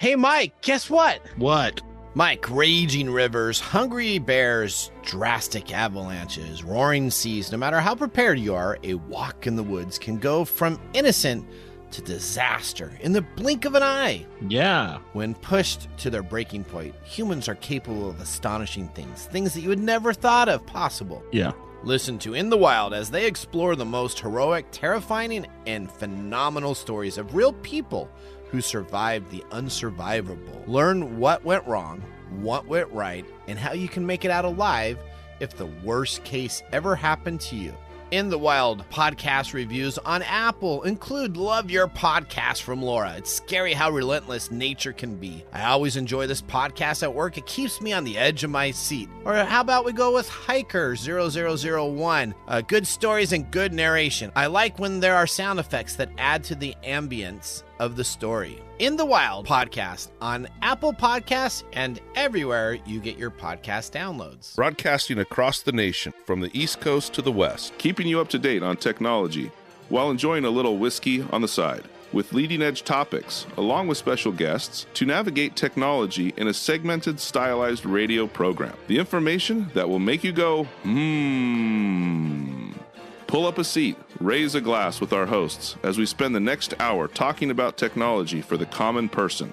Hey, Mike, guess what? What? Mike, raging rivers, hungry bears, drastic avalanches, roaring seas, no matter how prepared you are, a walk in the woods can go from innocent to disaster in the blink of an eye. Yeah. When pushed to their breaking point, humans are capable of astonishing things that you would never thought of possible. Yeah. Listen to In the Wild as they explore the most heroic, terrifying, and phenomenal stories of real people who survived the unsurvivable. Learn what went wrong, what went right, and how you can make it out alive if the worst case ever happened to you. In the Wild podcast reviews on Apple include Love Your Podcast from Laura. It's scary how relentless nature can be. I always enjoy this podcast at work. It keeps me on the edge of my seat. Or how about we go with Hiker 0001? Good stories and good narration. I like when there are sound effects that add to the ambience of the story. In the Wild podcast on Apple Podcasts and everywhere you get your podcast downloads. Broadcasting across the nation from the East Coast to the West, keeping you up to date on technology while enjoying a little whiskey on the side, with leading-edge topics, along with special guests, to navigate technology in a segmented, stylized radio program. The information that will make you go, Pull up a seat, raise a glass with our hosts as we spend the next hour talking about technology for the common person.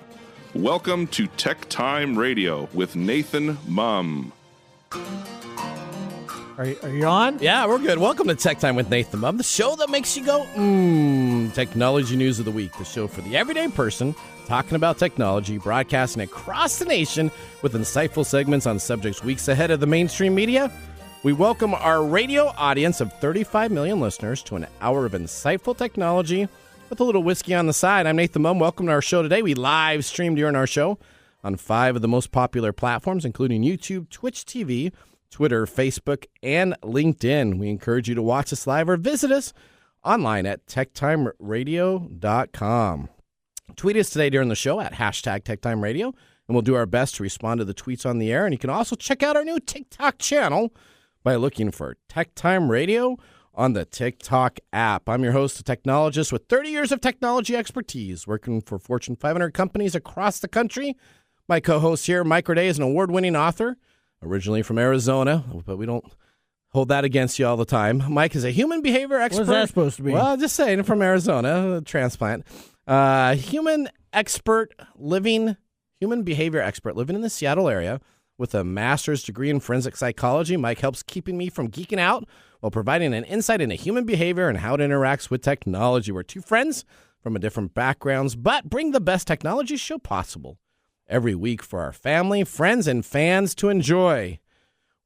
Welcome to TechTime Radio with Nathan Mumm. Are you on? Yeah, we're good. Welcome to Tech Time with Nathan Mumm, the show that makes you go, Technology News of the Week, the show for the everyday person talking about technology, broadcasting across the nation with insightful segments on subjects weeks ahead of the mainstream media. We welcome our radio audience of 35 million listeners to an hour of insightful technology with a little whiskey on the side. I'm Nathan Mumm. Welcome to our show today. We live stream during our show on 5 of the most popular platforms, including YouTube, Twitch TV, Twitter, Facebook, and LinkedIn. We encourage you to watch us live or visit us online at techtimeradio.com. Tweet us today during the show at hashtag TechTimeRadio, and we'll do our best to respond to the tweets on the air. And you can also check out our new TikTok channel by looking for Tech Time Radio on the TikTok app. I'm your host, a technologist with 30 years of technology expertise, working for Fortune 500 companies across the country. My co-host here, Mike Riddle, is an award-winning author, originally from Arizona, but we don't hold that against you all the time. Mike is a human behavior expert. What's that supposed to be? Well, just saying, from Arizona, a transplant. Human behavior expert living in the Seattle area. With a master's degree in forensic psychology, Mike helps keeping me from geeking out while providing an insight into human behavior and how it interacts with technology. We're two friends from different backgrounds, but bring the best technology show possible every week for our family, friends, and fans to enjoy.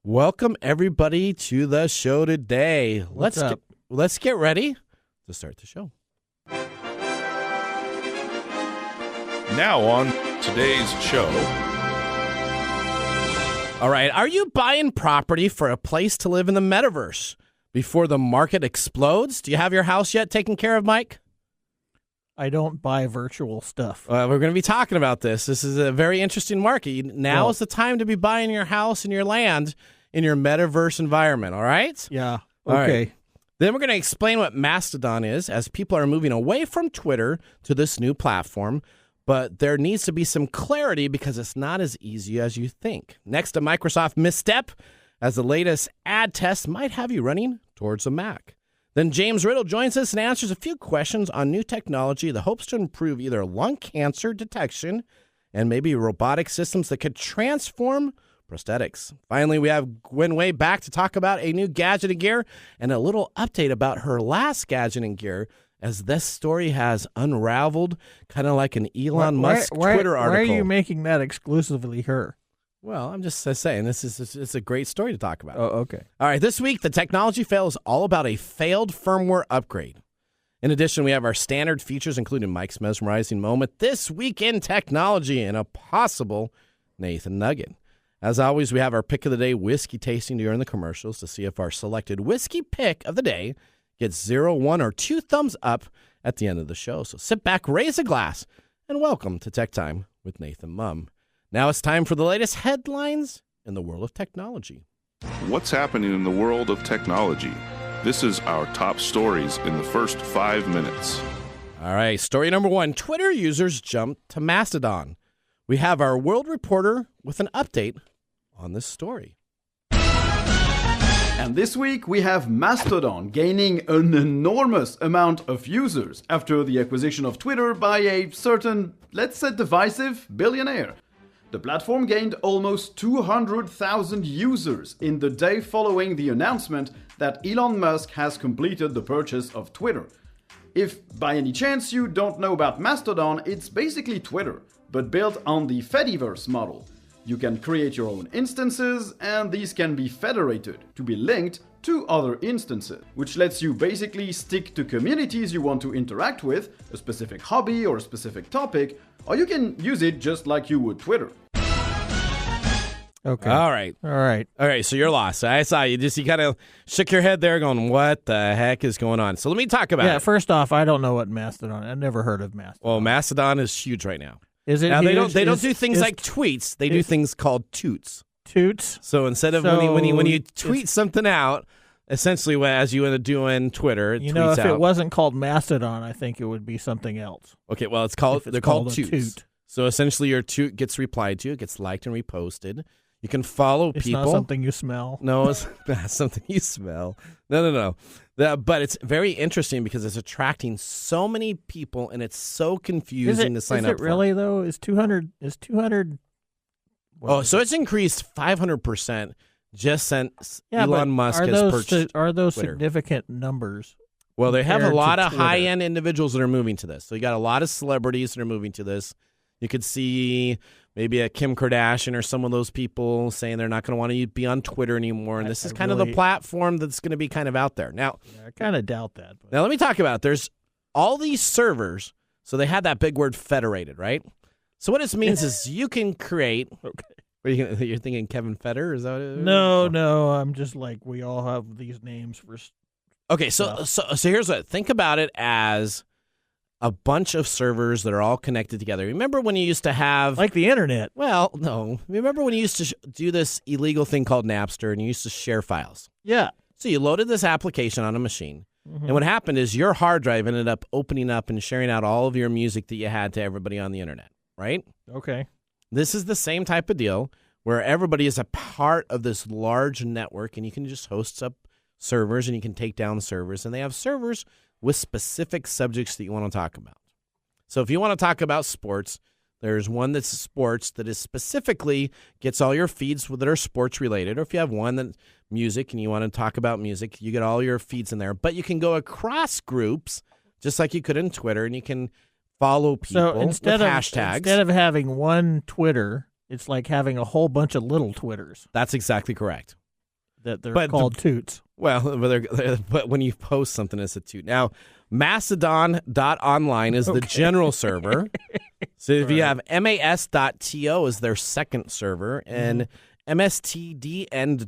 Welcome, everybody, to the show today. Let's get ready to start the show. Now on today's show. All right, are you buying property for a place to live in the metaverse before the market explodes? Do you have your house yet taken care of, Mike? I don't buy virtual stuff. We're going to be talking about this. This is a very interesting market. Now is the time to be buying your house and your land in your metaverse environment, all right? Yeah, okay. Right. Then we're going to explain what Mastodon is as people are moving away from Twitter to this new platform. But there needs to be some clarity because it's not as easy as you think. Next, a Microsoft misstep, as the latest ad test might have you running towards a Mac. Then James Riddle joins us and answers a few questions on new technology that hopes to improve either lung cancer detection and maybe robotic systems that could transform prosthetics. Finally, we have Gwen back to talk about a new gadget and gear and a little update about her last gadget and gear, as this story has unraveled, kind of like an Elon Musk Twitter article. Why are you making that exclusively her? Well, I'm just saying it's a great story to talk about. Oh, okay. All right, this week, the technology fail is all about a failed firmware upgrade. In addition, we have our standard features, including Mike's mesmerizing moment, this week in technology, and a possible Nathan Nugget. As always, we have our pick of the day whiskey tasting during the commercials to see if our selected whiskey pick of the day gets 0, 1, or 2 thumbs up at the end of the show. So sit back, raise a glass, and welcome to Tech Time with Nathan Mumm. Now it's time for the latest headlines in the world of technology. What's happening in the world of technology? This is our top stories in the first 5 minutes. All right, story number 1. Twitter users jumped to Mastodon. We have our world reporter with an update on this story. And this week we have Mastodon gaining an enormous amount of users after the acquisition of Twitter by a certain, let's say, divisive billionaire. The platform gained almost 200,000 users in the day following the announcement that Elon Musk has completed the purchase of Twitter. If by any chance you don't know about Mastodon, it's basically Twitter, but built on the Fediverse model. You can create your own instances, and these can be federated to be linked to other instances, which lets you basically stick to communities you want to interact with, a specific hobby or a specific topic, or you can use it just like you would Twitter. Okay. All right. So you're lost. I saw you kind of shook your head there going, what the heck is going on? So let me talk about it. First off, I don't know what Mastodon. I've never heard of Mastodon. Well, Mastodon is huge right now. Is it now, huge? They don't do things like tweets. They do things called toots. Toots? So instead of when you tweet something out, essentially as you end up doing Twitter, it you tweets know, if out. it wasn't called Mastodon, I think it would be something else. Okay, well, they're called toots. Toot. So essentially your toot gets replied to, it gets liked and reposted. You can follow it's people. It's not something you smell. No, it's not something you smell. No. But it's very interesting because it's attracting so many people, and it's so confusing to sign up for. Is it really, though? Is 200... Oh, so it's increased 500% just since Elon Musk has purchased Are those Twitter. Significant numbers? Well, they have a lot of Twitter. high-end individuals that are moving to this. So you got a lot of celebrities that are moving to this. You could see maybe a Kim Kardashian or some of those people saying they're not going to want to be on Twitter anymore. And this is kind of the platform that's going to be kind of out there. Now, I kind of doubt that. But. Now, let me talk about it. There's all these servers. So they had that big word federated, right? So what this means is you can create. Okay. You're thinking Kevin Federer? Is that what it is? No. I'm just like, we all have these names for. Okay, so here's what. Think about it as a bunch of servers that are all connected together. Remember when you used to have... Like the internet. Well, no. Remember when you used to do this illegal thing called Napster and you used to share files? Yeah. So you loaded this application on a machine. Mm-hmm. And what happened is your hard drive ended up opening up and sharing out all of your music that you had to everybody on the internet, right? Okay. This is the same type of deal where everybody is a part of this large network, and you can just host up servers and you can take down servers. And they have servers with specific subjects that you want to talk about. So if you want to talk about sports, there's one that's sports that is specifically gets all your feeds that are sports related. Or if you have one that's music and you want to talk about music, you get all your feeds in there. But you can go across groups just like you could in Twitter, and you can follow people with hashtags. Instead of having one Twitter, it's like having a whole bunch of little Twitters. That's exactly correct. That they're called toots. Well, but when you post something, it's a toot. Now, Mastodon.online is the general server. So if you have mas.to is their second server, and mstdn.social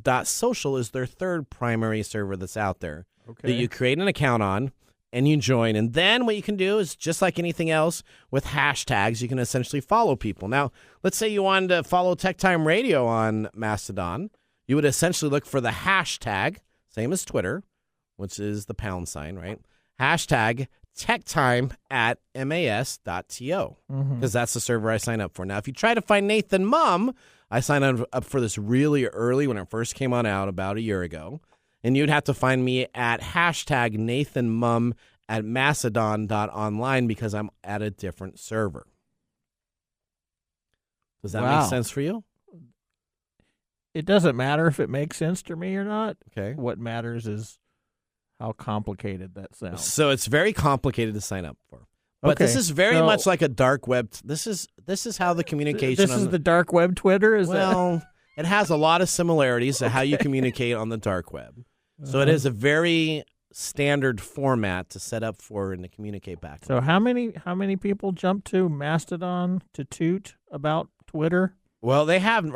is their third primary server that's out there that you create an account on and you join. And then what you can do is, just like anything else with hashtags, you can essentially follow people. Now, let's say you wanted to follow TechTime Radio on Mastodon. You would essentially look for the hashtag, same as Twitter, which is the # sign, right? Hashtag TechTime at mas.to, because that's the server I sign up for. Now, if you try to find Nathan Mumm, I signed up for this really early when it first came on out about a year ago, and you'd have to find me at hashtag Nathan Mumm at mastodon.online because I'm at a different server. Does that make sense for you? It doesn't matter if it makes sense to me or not. Okay. What matters is how complicated that sounds. So it's very complicated to sign up for. But this is very much like a dark web. This is how the communication. This is the dark web Twitter? It has a lot of similarities to how you communicate on the dark web. So it is a very standard format to set up for and to communicate back. So how many people jump to Mastodon to toot about Twitter? Well, they have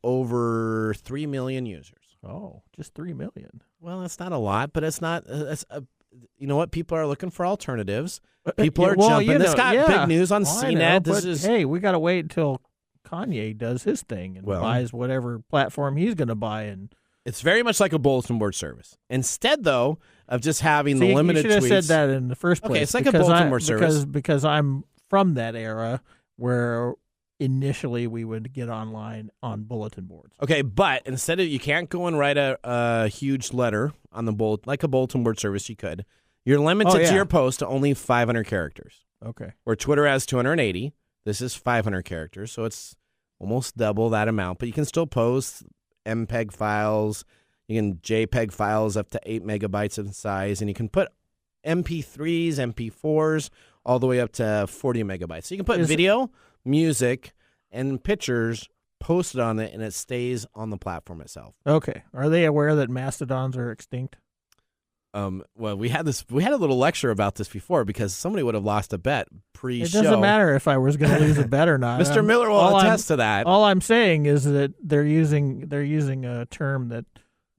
over 3 million users. Oh, just 3 million. Well, that's not a lot, but it's not. You know what? People are looking for alternatives. People are jumping. This got big news on CNET. Hey, we got to wait until Kanye does his thing and buys whatever platform he's going to buy. And it's very much like a bulletin board service. Instead, though, of just having the limited tweets. You should have said that in the first place. Okay, it's like a bulletin board service. Because I'm from that era where initially we would get online on bulletin boards. Okay, but instead of, you can't go and write a huge letter on the like a bulletin board service you could. You're limited to your post to only 500 characters. Okay. Where Twitter has 280, this is 500 characters, so it's almost double that amount. But you can still post MPEG files, you can JPEG files up to 8 megabytes in size, and you can put MP3s, MP4s, all the way up to 40 megabytes. So you can put video, music, and pictures posted on it, and it stays on the platform itself. Okay. Are they aware that mastodons are extinct? Well, we had a little lecture about this before because somebody would have lost a bet pre-show. It doesn't matter if I was going to lose a bet or not. Mr. Miller will attest to that. All I'm saying is that they're using a term that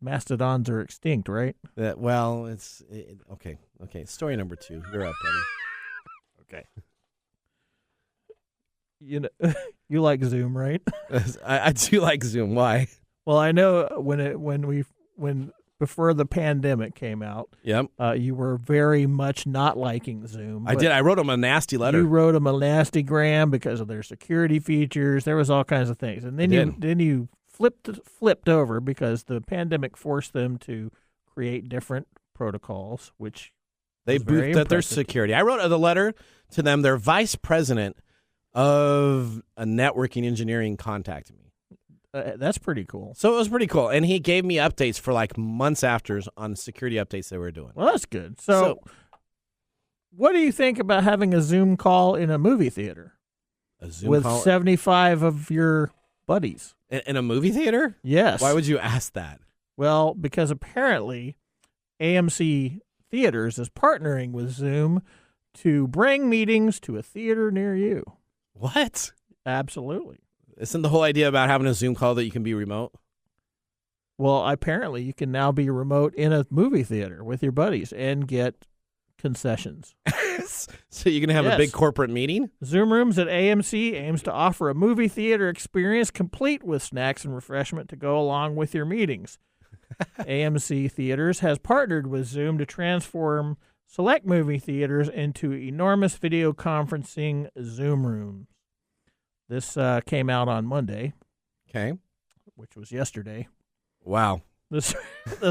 mastodons are extinct, right? Well, it's okay. Okay, story number 2. You're up, buddy. Okay. You know, you like Zoom, right? I do like Zoom. Why? Well, I know when before the pandemic came out, yep, you were very much not liking Zoom. I did. I wrote them a nasty letter. You wrote them a nasty gram because of their security features. There was all kinds of things, and then you flipped over because the pandemic forced them to create different protocols, which they boofed at their security. I wrote the letter to them. Their vice president of a networking engineering contacted me. That's pretty cool. So it was pretty cool. And he gave me updates for like months after on security updates they were doing. Well, that's good. So what do you think about having a Zoom call in a movie theater? A Zoom with call? 75 of your buddies. In a movie theater? Yes. Why would you ask that? Well, because apparently AMC Theaters is partnering with Zoom to bring meetings to a theater near you. What? Absolutely. Isn't the whole idea about having a Zoom call that you can be remote? Well, apparently you can now be remote in a movie theater with your buddies and get concessions. So you're going to have a big corporate meeting? Zoom Rooms at AMC aims to offer a movie theater experience complete with snacks and refreshment to go along with your meetings. AMC Theaters has partnered with Zoom to transform select movie theaters into enormous video conferencing Zoom rooms. This came out on Monday. Okay. Which was yesterday. Wow. The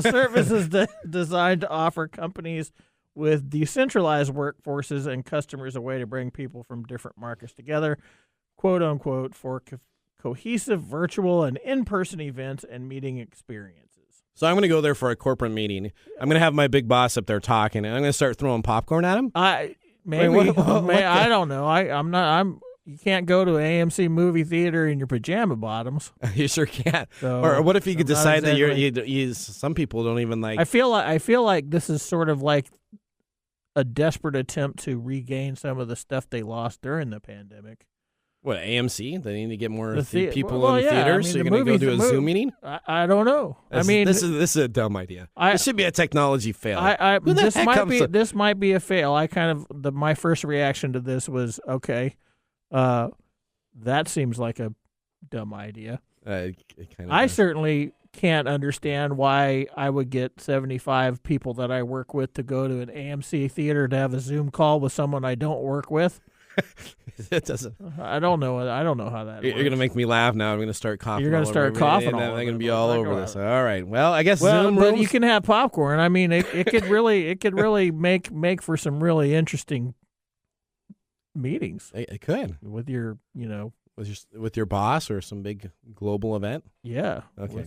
service is designed to offer companies with decentralized workforces and customers a way to bring people from different markets together, quote unquote, for cohesive virtual and in-person events and meeting experiences. So I'm going to go there for a corporate meeting. I'm going to have my big boss up there talking, and I'm going to start throwing popcorn at him. I don't know. You can't go to an AMC movie theater in your pajama bottoms. You sure can't. So, or what if you could decide that you some people don't even like. I feel like this is sort of like a desperate attempt to regain some of the stuff they lost during the pandemic. What, AMC? They need to get more people well, in theaters, so you're going to go to a Zoom meeting? I don't know. This is a dumb idea. This should be a technology fail. This might be a fail. My first reaction to this was, okay, that seems like a dumb idea. I certainly can't understand why I would get 75 people that I work with to go to an AMC theater to have a Zoom call with someone I don't work with. It doesn't. I don't know how that. You're going to make me laugh now. I'm going to start coughing. You're going to start coughing. I'm going to be all over this. All right. Well, I guess. Zoom but you can have popcorn. I mean, it could really make for some really interesting meetings. It could with your with your boss or some big global event. Yeah. Okay.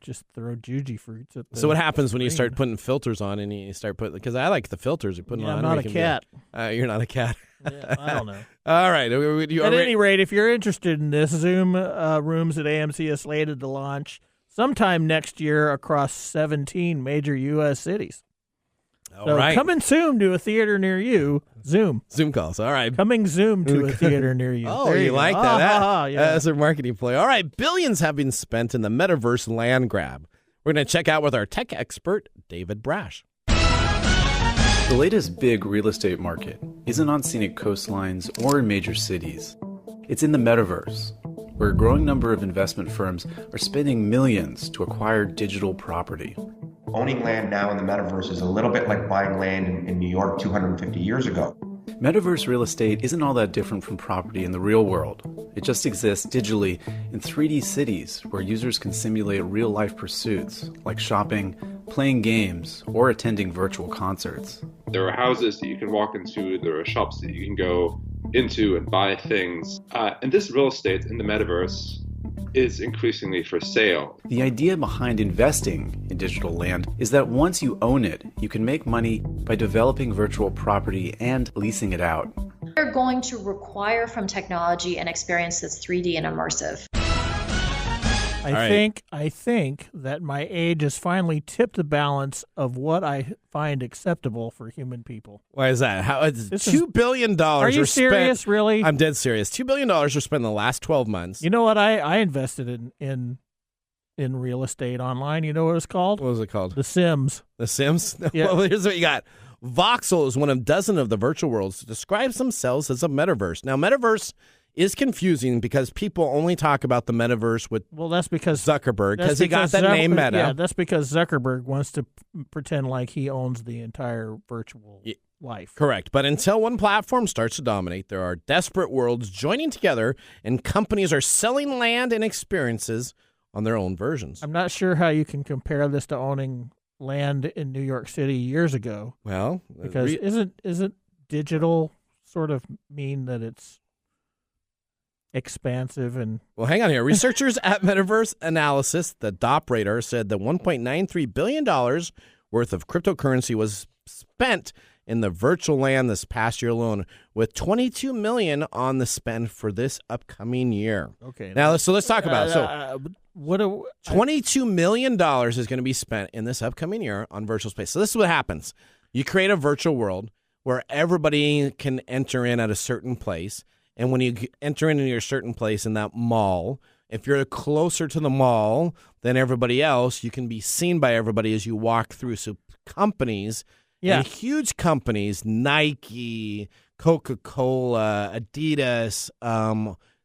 Just throw juji fruits at the So what happens when you screen. start putting filters on and you start putting, because I like the filters you're putting on. I'm not a cat. You're not a cat. Yeah, I don't know. All right. At any rate, if you're interested in this, Zoom Rooms at AMC is slated to launch sometime next year across 17 major U.S. cities. All right. Coming soon to a theater near you. Zoom calls. All right. Coming Zoom to a theater near you. Oh, you like that? Yeah. That's a marketing play. All right. Billions have been spent in the metaverse land grab. We're going to check out with our tech expert, David Brash. The latest big real estate market isn't on scenic coastlines or in major cities. It's in the metaverse, where a growing number of investment firms are spending millions to acquire digital property. Owning land now in the metaverse is a little bit like buying land in New York 250 years ago. Metaverse real estate isn't all that different from property in the real world. It just exists digitally in 3D cities where users can simulate real-life pursuits like shopping, playing games, or attending virtual concerts. There are houses that you can walk into, there are shops that you can go into and buy things. And this real estate in the metaverse is increasingly for sale. The idea behind investing in digital land is that once you own it, you can make money by developing virtual property and leasing it out. They're going to require from technology an experience that's 3D and immersive. I think that my age has finally tipped the balance of what I find acceptable for human people. Why is that? How it's $2 billion. Are you serious? Really? I'm dead serious. $2 billion were spent in the last 12 months. You know what? I invested in real estate online. You know what it's called? What was it called? The Sims. The Sims? Yeah. Well, here's what you got. Voxel is one of a dozen of the virtual worlds that describes themselves as a metaverse. Now, metaverse is confusing because people only talk about the metaverse with that's because Zuckerberg, because he got that name Meta. Yeah, that's because Zuckerberg wants to pretend like he owns the entire virtual life. Correct. But until one platform starts to dominate, there are desperate worlds joining together, and companies are selling land and experiences on their own versions. I'm not sure how you can compare this to owning land in New York City years ago. Well, because isn't digital sort of mean that it's expansive and hang on here. Researchers at Metaverse Analysis, the DOP Radar, said that $1.93 billion worth of cryptocurrency was spent in the virtual land this past year alone, with $22 million on the spend for this upcoming year. Okay. Now, let's talk about it. $22 million is going to be spent in this upcoming year on virtual space. So this is what happens. You create a virtual world where everybody can enter in at a certain place. And when you enter into your certain place in that mall, if you're closer to the mall than everybody else, you can be seen by everybody as you walk through. So companies, and huge companies, Nike, Coca-Cola, Adidas,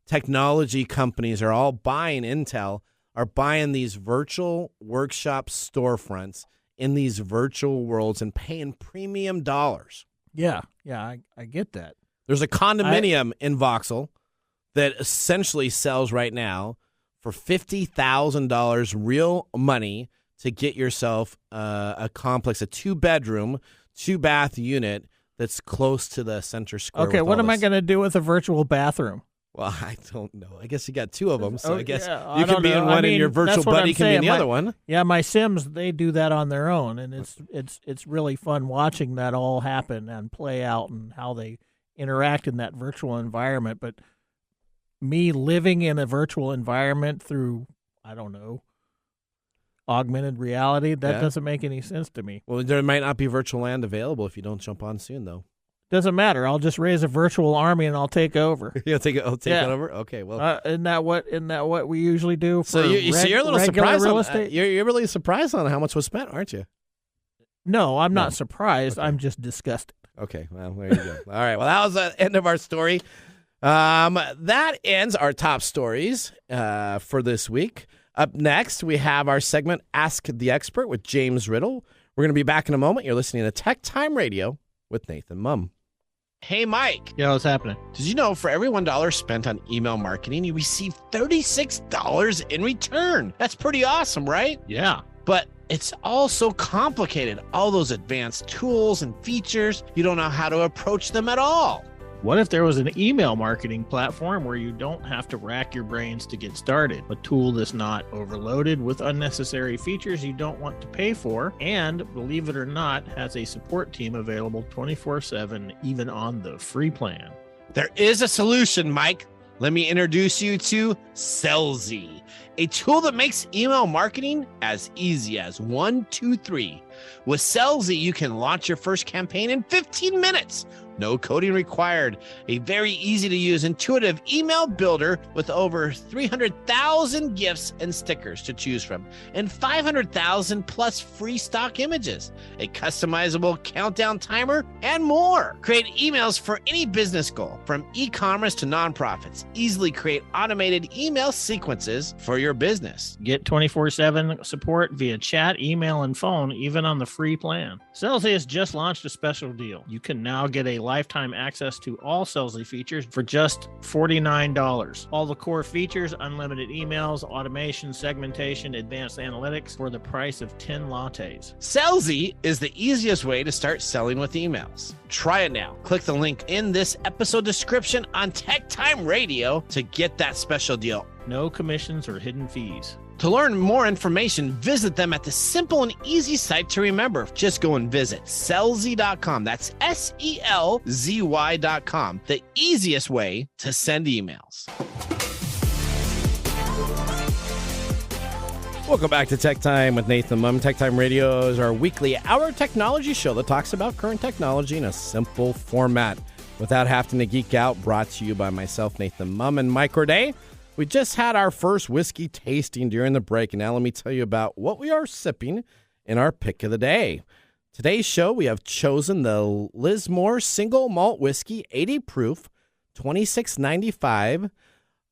technology companies are all buying Intel, are buying these virtual workshop storefronts in these virtual worlds and paying premium dollars. Yeah, I get that. There's a condominium in Voxel that essentially sells right now for $50,000 real money to get yourself a complex, a 2-bedroom, 2-bath unit that's close to the center square. Okay, what am I going to do with a virtual bathroom? Well, I don't know. I guess you got 2 of them, so I guess you can be in one and your virtual buddy can be in the other one. Yeah, my Sims, they do that on their own, and it's really fun watching that all happen and play out and how they interact in that virtual environment. But me living in a virtual environment through, I don't know, augmented reality, that doesn't make any sense to me. Well, there might not be virtual land available if you don't jump on soon, though. Doesn't matter. I'll just raise a virtual army and I'll take over. You'll take it over? Okay, well. Isn't that what we usually do for you're a little surprised real estate? You're really surprised on how much was spent, aren't you? No, I'm not surprised. Okay. I'm just disgusted. Okay, well, there you go. All right, well, that was the end of our story. That ends our top stories for this week. Up next, we have our segment, Ask the Expert with James Riddle. We're going to be back in a moment. You're listening to TechTime Radio with Nathan Mumm. Hey, Mike. Yeah, what's happening? Did you know for every $1 spent on email marketing, you receive $36 in return? That's pretty awesome, right? Yeah. But it's all so complicated. All those advanced tools and features, you don't know how to approach them at all. What if there was an email marketing platform where you don't have to rack your brains to get started? A tool that's not overloaded with unnecessary features you don't want to pay for, and, believe it or not, has a support team available 24/7, even on the free plan. There is a solution, Mike. Let me introduce you to Sellzy, a tool that makes email marketing as easy as 1, 2, 3. With Sellzy, you can launch your first campaign in 15 minutes. No coding required. A very easy to use, intuitive email builder with over 300,000 gifts and stickers to choose from, and 500,000 plus free stock images, a customizable countdown timer, and more. Create emails for any business goal, from e-commerce to nonprofits. Easily create automated email sequences for your business. Get 24/7 support via chat, email, and phone, even even on the free plan. Sellsy has just launched a special deal. You can now get a lifetime access to all Sellsy features for just $49. All the core features, unlimited emails, automation, segmentation, advanced analytics for the price of 10 lattes. Sellsy is the easiest way to start selling with emails. Try it now. Click the link in this episode description on TechTime Radio to get that special deal. No commissions or hidden fees. To learn more information, visit them at the simple and easy site to remember. Just go and visit Sellsy.com. That's SELZY.com. The easiest way to send emails. Welcome back to Tech Time with Nathan Mumm. Tech Time Radio is our weekly hour technology show that talks about current technology in a simple format without having to geek out. Brought to you by myself, Nathan Mumm, and Mike Corday. We just had our first whiskey tasting during the break, and now let me tell you about what we are sipping in our pick of the day. Today's show, we have chosen the Lismore Single Malt Whiskey, 80 proof, $26.95.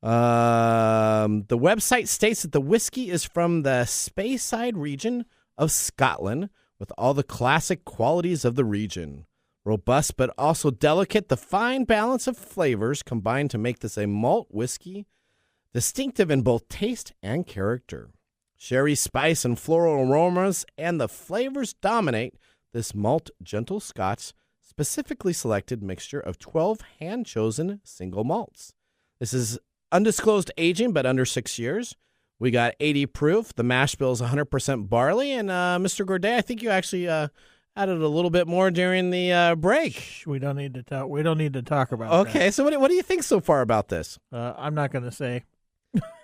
The website states that the whiskey is from the Speyside region of Scotland with all the classic qualities of the region. Robust but also delicate, the fine balance of flavors combine to make this a malt whiskey, distinctive in both taste and character. Sherry, spice, and floral aromas and the flavors dominate this malt gentle Scotch, specifically selected mixture of 12 hand-chosen single malts. This is undisclosed aging, but under 6 years. We got 80 proof. The mash bill is 100% barley. And Mr. Gourdet, I think you actually added a little bit more during the break. Shh, we don't need to talk. We don't need to talk about that. Okay, so what do you think so far about this? I'm not going to say.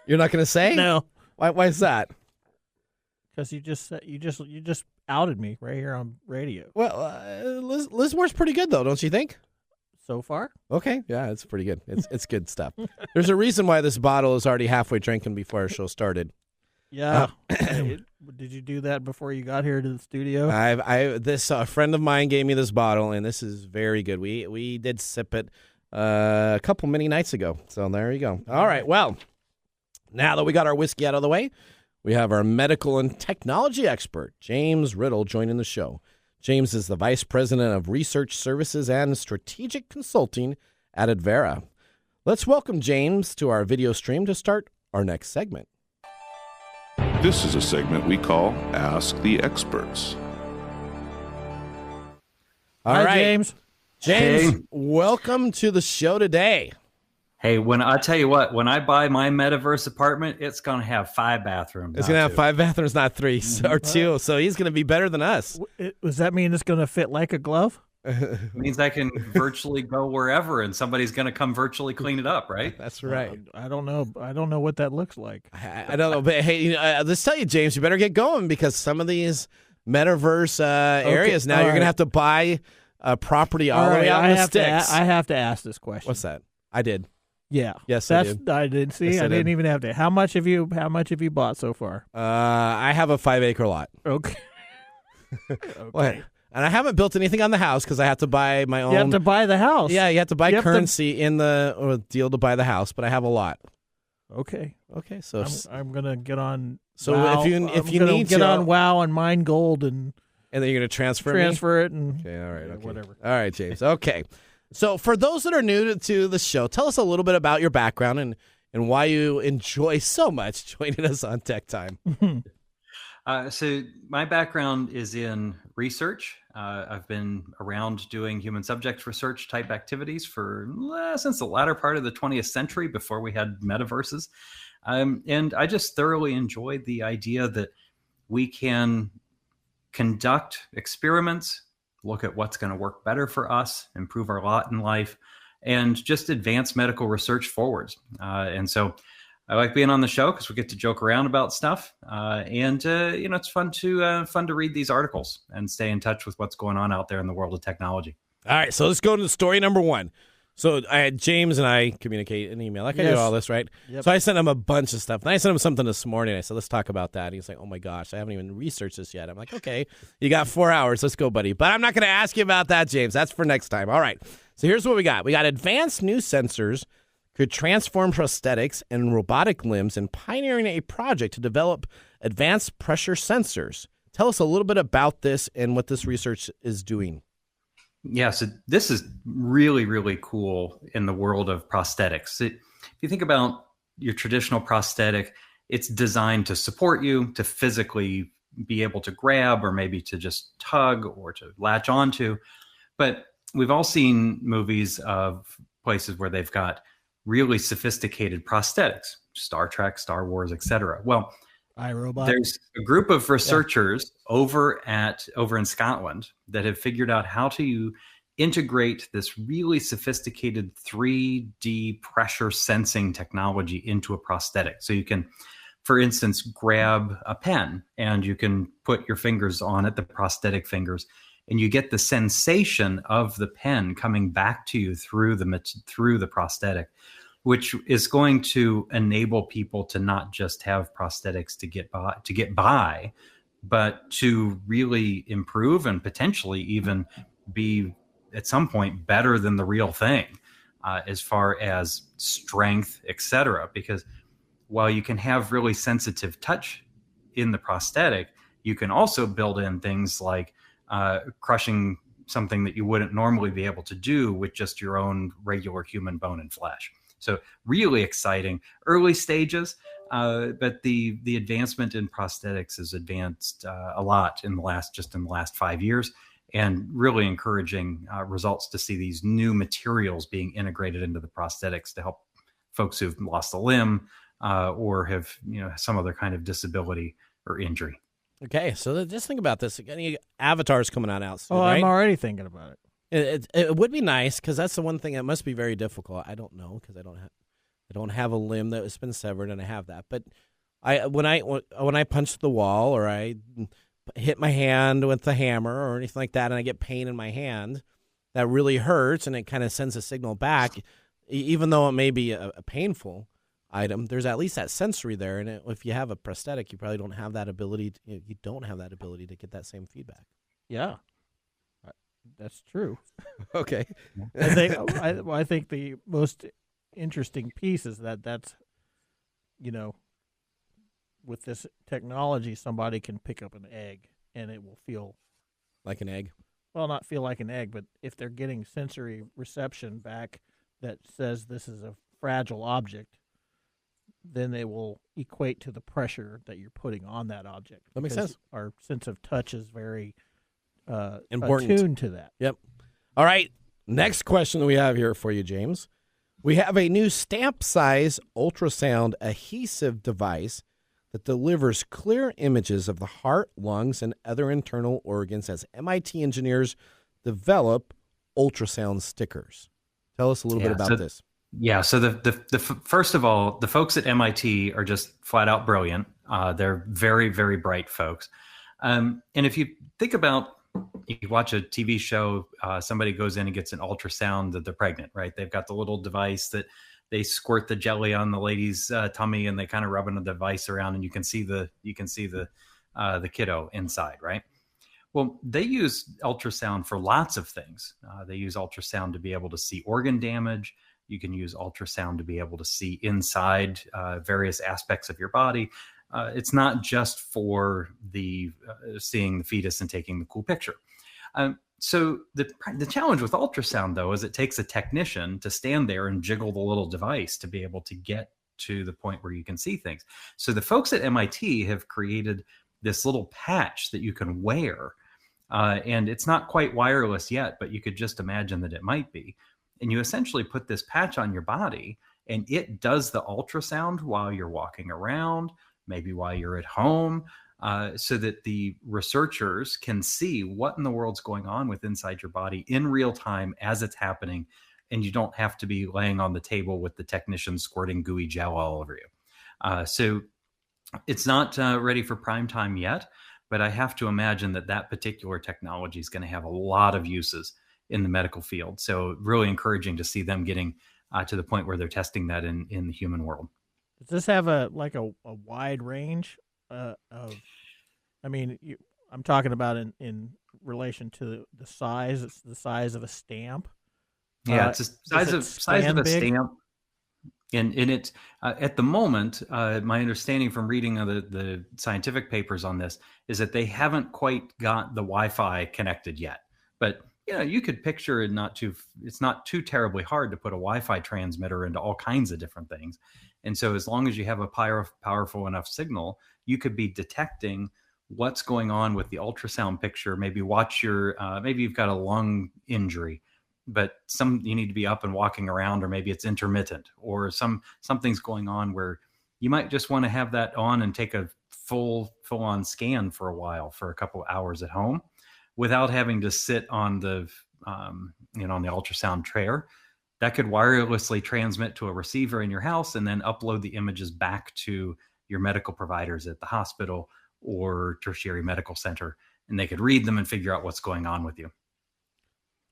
You're not going to say? No. Why is that? Because you just outed me right here on radio. Well, Lismore's pretty good though, don't you think? So far? Okay, yeah, it's pretty good. It's good stuff. There's a reason why this bottle is already halfway drinking before our show started. Yeah. Did you do that before you got here to the studio? A friend of mine gave me this bottle, and this is very good. We did sip it a couple many nights ago. So there you go. All right, well, now that we got our whiskey out of the way, we have our medical and technology expert, James Riddle, joining the show. James is the Vice President of Research Services and Strategic Consulting at Advarra. Let's welcome James to our video stream to start our next segment. This is a segment we call Ask the Experts. All right, James. James, Hey. welcome to the show today. Hey, when I tell you what, when I buy my metaverse apartment, it's going to have 5 bathrooms. It's going to have 5 bathrooms, not 3 or 2. So he's going to be better than us. Does that mean it's going to fit like a glove? It means I can virtually go wherever, and somebody's going to come virtually clean it up, right? That's right. I don't know. I don't know what that looks like. I don't know, but hey, let's tell you, James, you better get going because some of these metaverse areas now, you're going to have to buy a property all the way out in the sticks. I have to ask this question. What's that? I did. Yeah. Yes, I did. See, Yes, I didn't even have to. How much have you bought so far? I have a 5-acre lot. Okay. What? And I haven't built anything on the house because I have to buy my own. You have to buy the house. Yeah, you have to buy currency in the deal to buy the house, but I have a lot. Okay. Okay, so I'm gonna get on. So WoW. if you need get to on WoW and mine gold and then you're gonna transfer it and okay, all right, okay. whatever. All right, James. Okay. So for those that are new to the show, tell us a little bit about your background and why you enjoy so much joining us on Tech Time. So my background is in research. I've been around doing human subject research type activities since the latter part of the 20th century before we had metaverses. And I just thoroughly enjoyed the idea that we can conduct experiments, look at what's going to work better for us, improve our lot in life, and just advance medical research forwards. And so I like being on the show because we get to joke around about stuff. And it's fun to read these articles and stay in touch with what's going on out there in the world of technology. All right, so let's go to story number 1. So I had James and I communicate an email. I do all this, right? Yep. So I sent him a bunch of stuff. And I sent him something this morning. I said, let's talk about that. And he's like, oh, my gosh, I haven't even researched this yet. I'm like, okay, you got 4 hours. Let's go, buddy. But I'm not going to ask you about that, James. That's for next time. All right. So here's what we got. We got advanced new sensors could transform prosthetics and robotic limbs and pioneering a project to develop advanced pressure sensors. Tell us a little bit about this and what this research is doing. Yeah, so this is really, really cool in the world of prosthetics. If you think about your traditional prosthetic, it's designed to support you, to physically be able to grab, or maybe to just tug or to latch onto. But we've all seen movies of places where they've got really sophisticated prosthetics, Star Trek, Star Wars, etc. Well, iRobot. There's a group of researchers over in Scotland that have figured out how to integrate this really sophisticated 3D pressure sensing technology into a prosthetic. So you can, for instance, grab a pen and you can put your fingers on it, the prosthetic fingers, and you get the sensation of the pen coming back to you through the prosthetic, which is going to enable people to not just have prosthetics to get by, but to really improve and potentially even be at some point better than the real thing, as far as strength, etc. Because while you can have really sensitive touch in the prosthetic, you can also build in things like crushing something that you wouldn't normally be able to do with just your own regular human bone and flesh. So really exciting, early stages, but the advancement in prosthetics has advanced a lot in the last 5 years, and really encouraging results to see these new materials being integrated into the prosthetics to help folks who've lost a limb or have some other kind of disability or injury. Okay, so just think about this. Any avatars coming out soon, Oh, right? I'm already thinking about it. It would be nice, because that's the one thing that must be very difficult. I don't know, because I don't have a limb that has been severed, and I have that. But when I punch the wall, or I hit my hand with the hammer or anything like that, and I get pain in my hand, that really hurts, and it kind of sends a signal back. Even though it may be a painful item, there's at least that sensory there. And if you have a prosthetic, you probably don't have that ability. You don't have that ability to get that same feedback. Yeah. That's true. Okay. I think the most interesting piece is that's, with this technology, somebody can pick up an egg and it will feel like an egg. Well, not feel like an egg, but if they're getting sensory reception back that says this is a fragile object, then they will equate to the pressure that you're putting on that object. That makes sense. Our sense of touch is very important, attuned to that. Yep. All right. Next question we have here for you, James. We have a new stamp size ultrasound adhesive device that delivers clear images of the heart, lungs, and other internal organs as MIT engineers develop ultrasound stickers. Tell us a little bit about this. Yeah. So the first of all, the folks at MIT are just flat out brilliant. They're very, very bright folks. And if you think about, you watch a TV show, somebody goes in and gets an ultrasound that they're pregnant, right? They've got the little device that they squirt the jelly on the lady's tummy, and they kind of rub the device around, and you can see the kiddo inside, right? Well, they use ultrasound for lots of things. They use ultrasound to be able to see organ damage. You can use ultrasound to be able to see inside various aspects of your body. It's not just for the seeing the fetus and taking the cool picture. So the challenge with ultrasound, though, is it takes a technician to stand there and jiggle the little device to be able to get to the point where you can see things. So the folks at MIT have created this little patch that you can wear. And it's not quite wireless yet, but you could just imagine that it might be. And you essentially put this patch on your body, and it does the ultrasound while you're walking around, maybe while you're at home, so that the researchers can see what in the world's going on with inside your body in real time as it's happening. And you don't have to be laying on the table with the technician squirting gooey gel all over you. So it's not ready for prime time yet, but I have to imagine that particular technology is going to have a lot of uses in the medical field. So really encouraging to see them getting to the point where they're testing that in the human world. Does this have a wide range of? I mean, I'm talking about in relation to the size. It's the size of a stamp. Yeah, it's the size of a stamp. And it at the moment, my understanding from reading the scientific papers on this is that they haven't quite got the Wi-Fi connected yet. But you could picture it it's not too terribly hard to put a Wi-Fi transmitter into all kinds of different things. And so as long as you have a powerful enough signal, you could be detecting what's going on with the ultrasound picture. Maybe watch maybe you've got a lung injury, but you need to be up and walking around, or maybe it's intermittent, or something's going on where you might just want to have that on and take a full on scan for a while, for a couple of hours at home, without having to sit on the on the ultrasound chair. That could wirelessly transmit to a receiver in your house and then upload the images back to your medical providers at the hospital or tertiary medical center, and they could read them and figure out what's going on with you.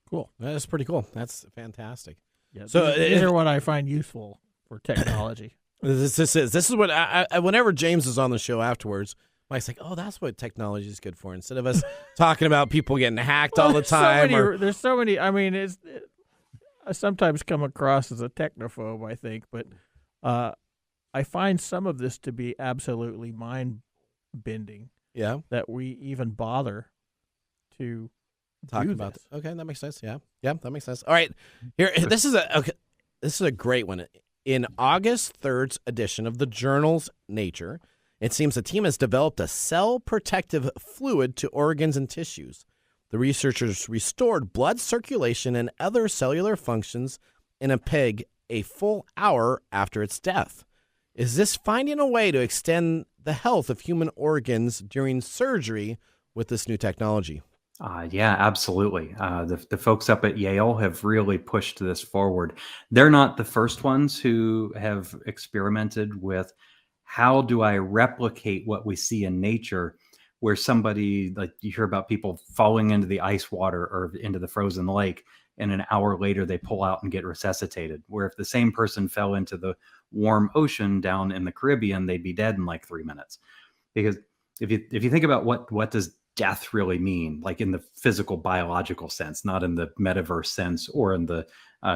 Cool. That's pretty cool. That's fantastic. Yeah, so these are what I find useful for technology. This is what I whenever James is on the show afterwards, Mike's like, "Oh, that's what technology is good for." Instead of us talking about people getting hacked all the time. There's so many. I mean, I sometimes come across as a technophobe, I think, but I find some of this to be absolutely mind-bending. Yeah, that we even bother to talk about this. Okay, that makes sense. Yeah, that makes sense. All right, here. This is a great one. In August 3rd's edition of the journal's Nature, it seems the team has developed a cell-protective fluid to organs and tissues. The researchers restored blood circulation and other cellular functions in a pig a full hour after its death. Is this finding a way to extend the health of human organs during surgery with this new technology? Yeah, absolutely. The folks up at Yale have really pushed this forward. They're not the first ones who have experimented with how do I replicate what we see in nature, where somebody, like you hear about people falling into the ice water or into the frozen lake, and an hour later they pull out and get resuscitated. Where if the same person fell into the warm ocean down in the Caribbean, they'd be dead in like 3 minutes. Because if you think about what does death really mean, like in the physical biological sense, not in the metaverse sense or in the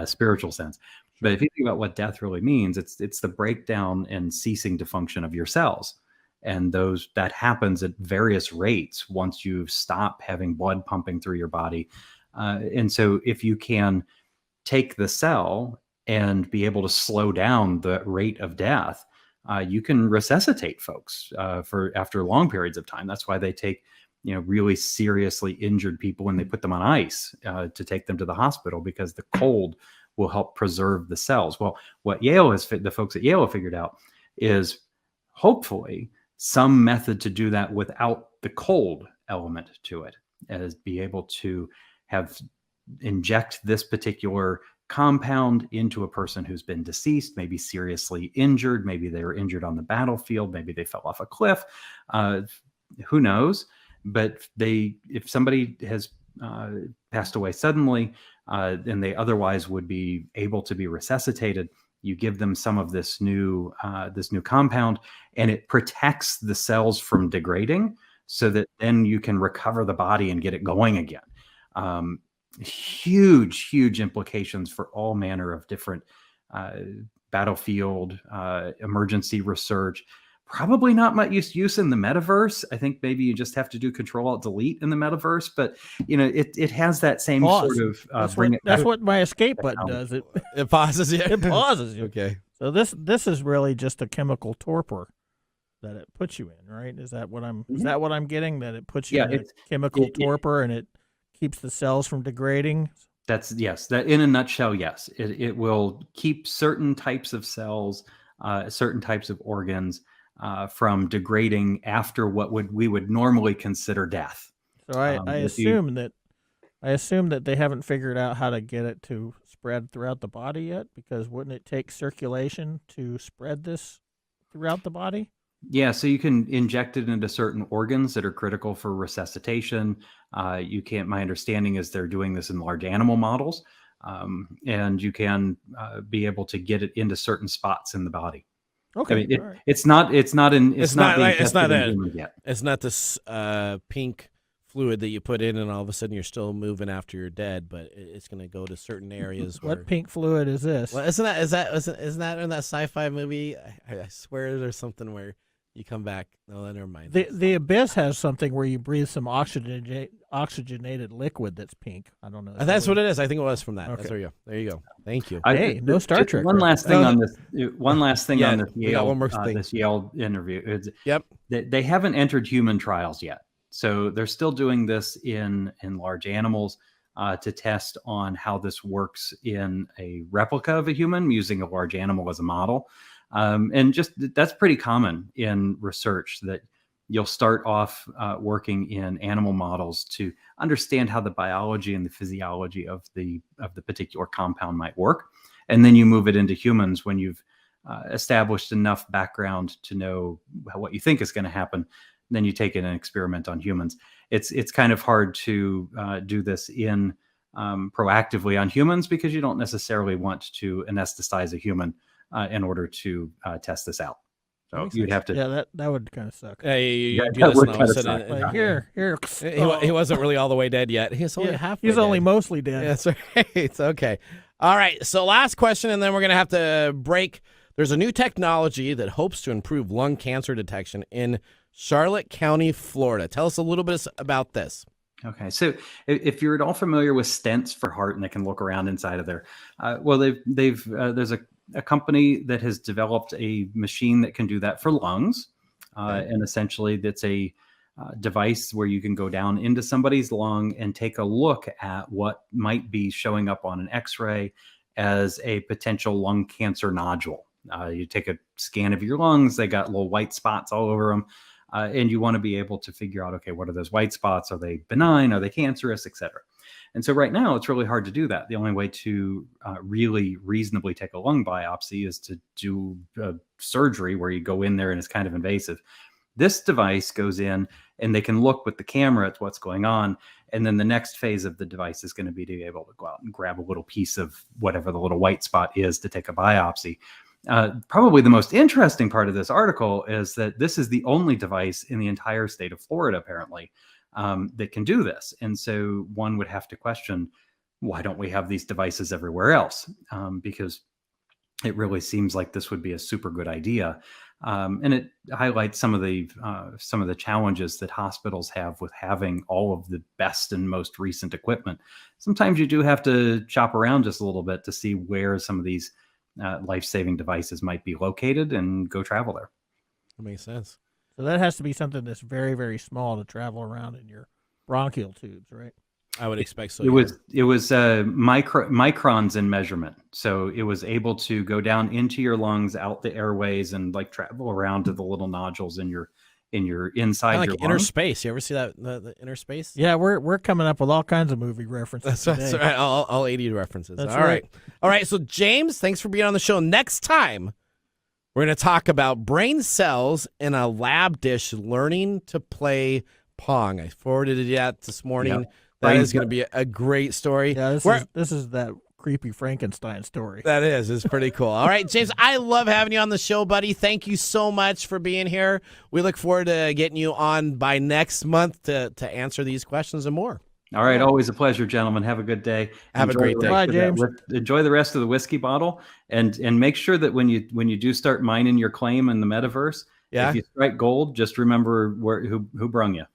spiritual sense. But if you think about what death really means, it's the breakdown and ceasing to function of your cells. And that happens at various rates once you stop having blood pumping through your body. And so if you can take the cell and be able to slow down the rate of death, you can resuscitate folks for after long periods of time. That's why they take really seriously injured people when they put them on ice to take them to the hospital, because the cold will help preserve the cells. Well, what the folks at Yale have figured out is hopefully some method to do that without the cold element to it, as be able to inject this particular compound into a person who's been deceased, maybe seriously injured, maybe they were injured on the battlefield, maybe they fell off a cliff, who knows? But if somebody has passed away suddenly, and they otherwise would be able to be resuscitated, you give them some of this new compound, and it protects the cells from degrading, so that then you can recover the body and get it going again. Huge implications for all manner of different battlefield emergency research. Probably not much use in the metaverse. I think maybe you just have to do Control-Alt-Delete in the metaverse, but it has that same Pause. sort of. That's what my escape button does. It pauses you. It pauses you. Okay. So this is really just a chemical torpor that it puts you in, right? Is that what I'm getting? That it puts you in a chemical torpor and it keeps the cells from degrading? Yes. That in a nutshell, yes. It will keep certain types of cells, certain types of organs from degrading after what we would normally consider death. So I assume that they haven't figured out how to get it to spread throughout the body yet, because wouldn't it take circulation to spread this throughout the body? Yeah, so you can inject it into certain organs that are critical for resuscitation. My understanding is they're doing this in large animal models, and you can be able to get it into certain spots in the body. Okay, I mean, it's not this pink fluid that you put in, and all of a sudden you're still moving after you're dead, but it's going to go to certain areas. What pink fluid is this? Well, isn't that in that sci-fi movie? I swear there's something where you come back. No, never mind. The Abyss has something where you breathe some oxygenated liquid that's pink. I don't know. That's what it is. I think it was from that. Okay. That's there you go. Thank you. No Star Trek. One last thing on this. One last thing on this we got one more thing. This Yale interview. Yep. They haven't entered human trials yet, so they're still doing this in large animals to test on how this works in a replica of a human using a large animal as a model. And just that's pretty common in research, that you'll start off working in animal models to understand how the biology and the physiology of the particular compound might work, and then you move it into humans when you've established enough background to know what you think is going to happen. Then you take it and experiment on humans. It's kind of hard to do this in proactively on humans, because you don't necessarily want to anesthetize a human in order to test this out. So you'd have to. Yeah, that would kind of suck. He wasn't really all the way dead yet. He's only halfway He's dead. only mostly dead. That's right. It's okay. All right. So last question, and then we're going to have to break. There's a new technology that hopes to improve lung cancer detection in Charlotte County, Florida. Tell us a little bit about this. Okay, so if you're at all familiar with stents for heart, and they can look around inside of there, there's a company that has developed a machine that can do that for lungs, and essentially that's a device where you can go down into somebody's lung and take a look at what might be showing up on an X-ray as a potential lung cancer nodule. You take a scan of your lungs; they got little white spots all over them. And you want to be able to figure out, okay, what are those white spots? Are they benign? Are they cancerous, et cetera? And so right now, it's really hard to do that. The only way to really reasonably take a lung biopsy is to do surgery where you go in there and it's kind of invasive. This device goes in and they can look with the camera at what's going on. And then the next phase of the device is going to be able to go out and grab a little piece of whatever the little white spot is to take a biopsy. Probably the most interesting part of this article is that this is the only device in the entire state of Florida, apparently, that can do this. And so one would have to question, why don't we have these devices everywhere else? Because it really seems like this would be a super good idea. And it highlights some of the challenges that hospitals have with having all of the best and most recent equipment. Sometimes you do have to shop around just a little bit to see where some of these life-saving devices might be located and go travel there. That makes sense. So that has to be something that's very, very small to travel around in your bronchial tubes, right? I would expect so. It was microns in measurement, so it was able to go down into your lungs, out the airways, and like travel around to the little nodules in your inside like your inner lungs. space. You ever see that the inner space? Yeah, we're coming up with all kinds of movie references. That's right. All 80 references. That's all right. All right. So James, thanks for being on the show. Next time, we're going to talk about brain cells in a lab dish learning to play Pong. I forwarded that this morning. Yep. That is going to be a great story. Yeah, this is that creepy Frankenstein story. That is. It's pretty cool. All right, James, I love having you on the show, buddy. Thank you so much for being here. We look forward to getting you on by next month to answer these questions and more. All right, always a pleasure, gentlemen. Have a good day. Have a great day. Bye, James. Enjoy the rest of the whiskey bottle, and make sure that when you do start mining your claim in the metaverse, if you strike gold, just remember who brung you.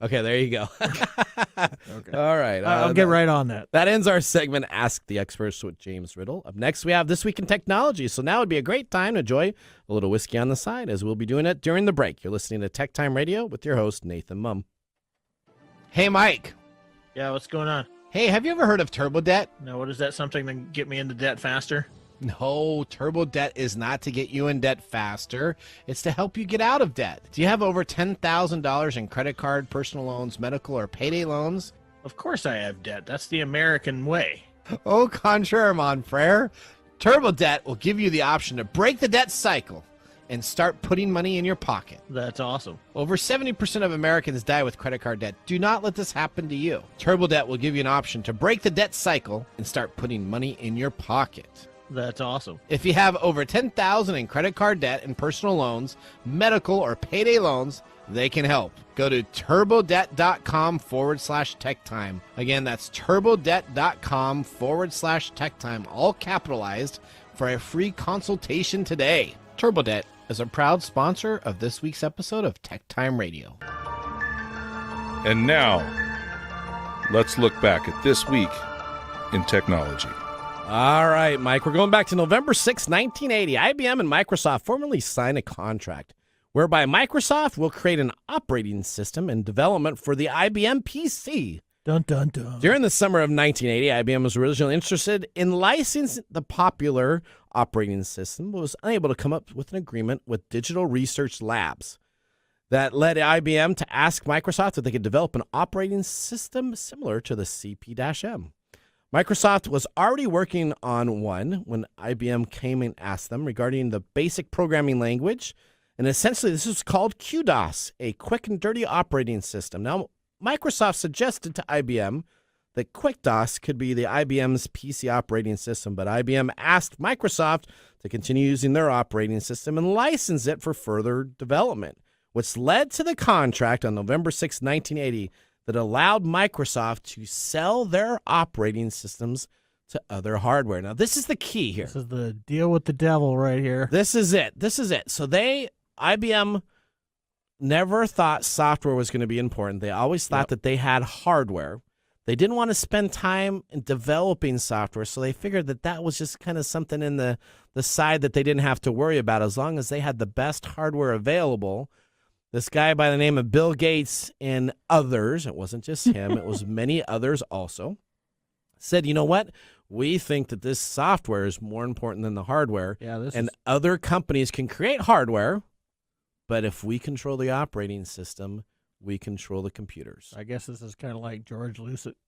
Okay, there you go. Okay. All right. I'll get right on that. That ends our segment, Ask the Experts with James Riddle. Up next, we have This Week in Technology. So now would be a great time to enjoy a little whiskey on the side, as we'll be doing it during the break. You're listening to TechTime Radio with your host, Nathan Mumm. Hey, Mike. Yeah, what's going on? Hey, have you ever heard of turbo debt? No, what is that? Something to get me into debt faster? No, turbo debt is not to get you in debt faster. It's to help you get out of debt. Do you have over $10,000 in credit card, personal loans, medical, or payday loans? Of course I have debt. That's the American way. Au contraire, mon frere. Turbo debt will give you the option to break the debt cycle and start putting money in your pocket. That's awesome. Over 70% of Americans die with credit card debt. Do not let this happen to you. Turbo debt will give you an option to break the debt cycle and start putting money in your pocket. That's awesome. If you have over $10,000 in credit card debt and personal loans, medical or payday loans, they can help. Go to turbodebt.com/TechTime. Again, that's turbodebt.com/TechTime, all capitalized, for a free consultation today. TurboDebt is a proud sponsor of this week's episode of TechTime Radio. And now, let's look back at this week in technology. All right, Mike, we're going back to November 6, 1980. IBM and Microsoft formally signed a contract whereby Microsoft will create an operating system and development for the IBM PC. Dun, dun, dun. During the summer of 1980, IBM was originally interested in licensing the popular operating system, but was unable to come up with an agreement with Digital Research Labs. That led IBM to ask Microsoft if they could develop an operating system similar to the CP-M. Microsoft was already working on one when IBM came and asked them regarding the basic programming language. And essentially, this was called QDOS, a quick and dirty operating system. Now, Microsoft suggested to IBM that QuickDOS could be the IBM's PC operating system, but IBM asked Microsoft to continue using their operating system and license it for further development, which led to the contract on November 6, 1980, that allowed Microsoft to sell their operating systems to other hardware. Now, this is the key here. This is the deal with the devil right here. This is it. So IBM never thought software was going to be important. They always thought that they had hardware. They didn't want to spend time in developing software, so they figured that was just kind of something in the side that they didn't have to worry about as long as they had the best hardware available. This guy by the name of Bill Gates and others, it wasn't just him, it was many others also, said, you know what? We think that this software is more important than the hardware, other companies can create hardware, but if we control the operating system, we control the computers. I guess this is kind of like George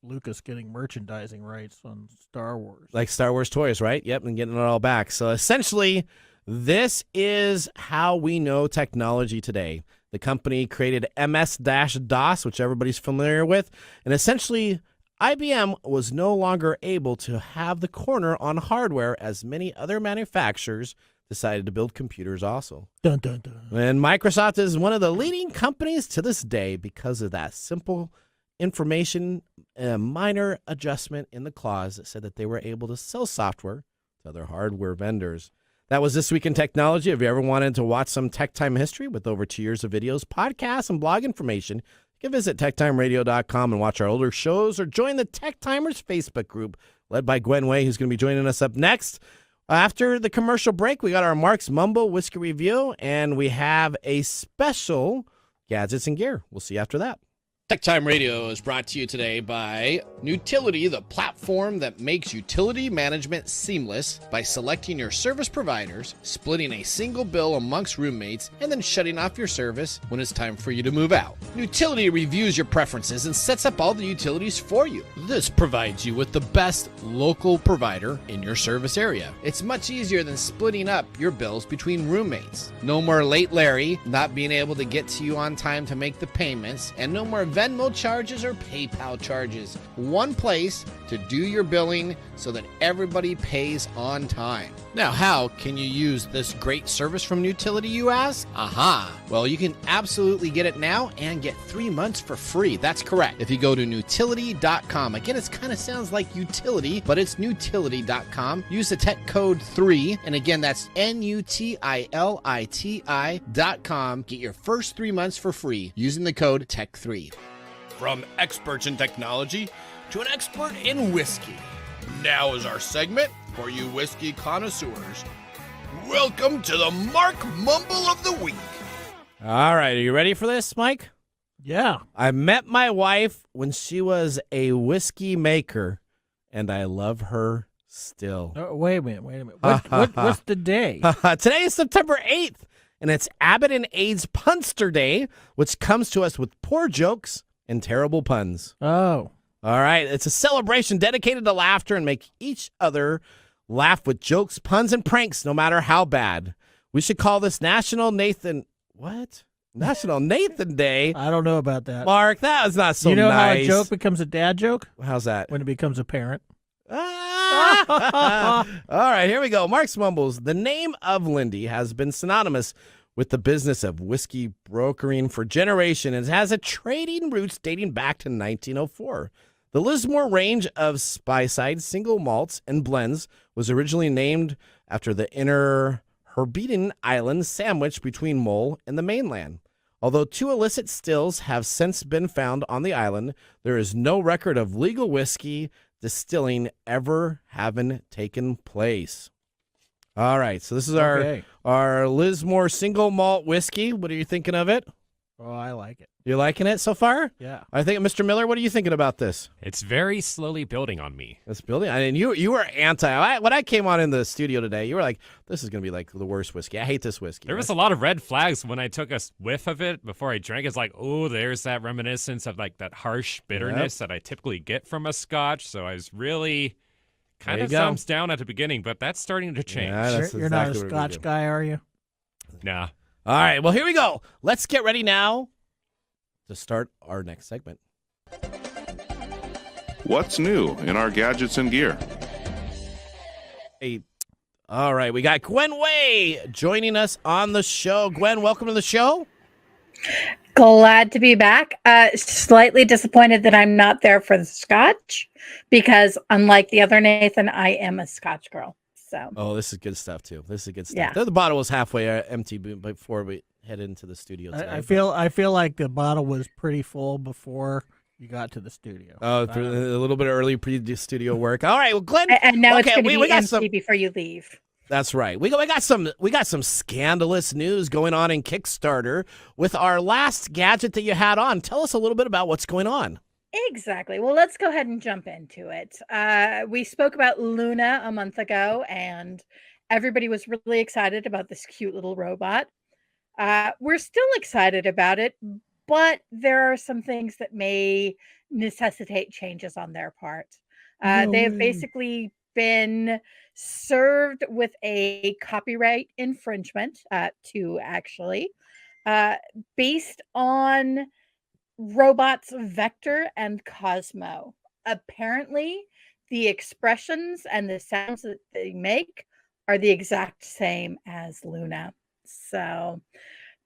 Lucas getting merchandising rights on Star Wars. Like Star Wars toys, right? Yep, and getting it all back. So essentially, this is how we know technology today. The company created MS-DOS, which everybody's familiar with, and essentially IBM was no longer able to have the corner on hardware as many other manufacturers decided to build computers also. Dun, dun, dun. And Microsoft is one of the leading companies to this day because of that simple information, a minor adjustment in the clause that said that they were able to sell software to other hardware vendors. That was This Week in Technology. If you ever wanted to watch some Tech Time history with over 2 years of videos, podcasts, and blog information, you can visit TechTimeRadio.com and watch our older shows or join the Tech Timers Facebook group led by Gwen, who's going to be joining us up next. After the commercial break, we got our Marc's Mumble Whiskey Review, and we have a special Gadgets and Gear. We'll see you after that. Tech Time Radio is brought to you today by Nutility, the platform that makes utility management seamless by selecting your service providers, splitting a single bill amongst roommates, and then shutting off your service when it's time for you to move out. Nutility reviews your preferences and sets up all the utilities for you. This provides you with the best local provider in your service area. It's much easier than splitting up your bills between roommates. No more late Larry, not being able to get to you on time to make the payments, and no more Venmo charges or PayPal charges. One place to do your billing so that everybody pays on time. Now, how can you use this great service from Nutility, you ask? Aha! Well, you can absolutely get it now and get 3 months for free. That's correct. If you go to Nutility.com, again, it kind of sounds like utility, but it's Nutility.com. Use the tech code 3, and again, that's NUTILITI.com. Get your first 3 months for free using the code TECH3. From experts in technology to an expert in whiskey. Now is our segment for you whiskey connoisseurs. Welcome to the Marc Mumble of the Week. All right, are you ready for this, Mike? Yeah. I met my wife when she was a whiskey maker, and I love her still. Wait a minute. What's the day? Today is September 8th, and it's Abbott and Aid's Punster Day, which comes to us with poor jokes and terrible puns. Oh. All right. It's a celebration dedicated to laughter and make each other laugh with jokes, puns, and pranks, no matter how bad. We should call this National Nathan Day. I don't know about that. Mark, that was not so nice. You know how a joke becomes a dad joke? How's that? When it becomes a parent. All right, here we go. Marc's Mumbles. The name of Lindy has been synonymous with the business of whiskey brokering for generations and has a trading roots dating back to 1904. The Lismore range of Speyside single malts and blends was originally named after the inner Hebridean island sandwiched between Mull and the mainland. Although 2 illicit stills have since been found on the island, there is no record of legal whiskey distilling ever having taken place. All right, so this is our Lismore single malt whiskey. What are you thinking of it? Oh, I like it. You liking it so far? Yeah. I think, Mr. Miller, what are you thinking about this? It's very slowly building on me. It's building. I mean, you were anti. When I came on in the studio today, you were like, "This is going to be like the worst whiskey. I hate this whiskey." There was a lot of red flags when I took a whiff of it before I drank. It's like, oh, there's that reminiscence of like that harsh bitterness that I typically get from a Scotch. So I was really kind of thumbs down at the beginning, but that's starting to change. Yeah, You're not a Scotch guy, are you? Nah. All right, well, here we go. Let's get ready now to start our next segment. What's new in our gadgets and gear? Hey, all right, we got Gwen Way joining us on the show. Gwen, welcome to the show. Glad to be back. Slightly disappointed that I'm not there for the Scotch because, unlike the other Nathan, I am a Scotch girl. So. Oh, this is good stuff too. This is good stuff. Yeah. The bottle was halfway empty before we head into the studio today. I feel like the bottle was pretty full before you got to the studio. Oh, a little bit early pre-studio work. All right, well, Glenn. And now it's going to be got empty before you leave. That's right. We got some scandalous news going on in Kickstarter with our last gadget that you had on. Tell us a little bit about what's going on. Exactly. Well, let's go ahead and jump into it. We spoke about Luna a month ago, and everybody was really excited about this cute little robot. We're still excited about it, but there are some things that may necessitate changes on their part. They have basically been served with a copyright infringement, based on robots Vector and Cosmo. Apparently, the expressions and the sounds that they make are the exact same as Luna. So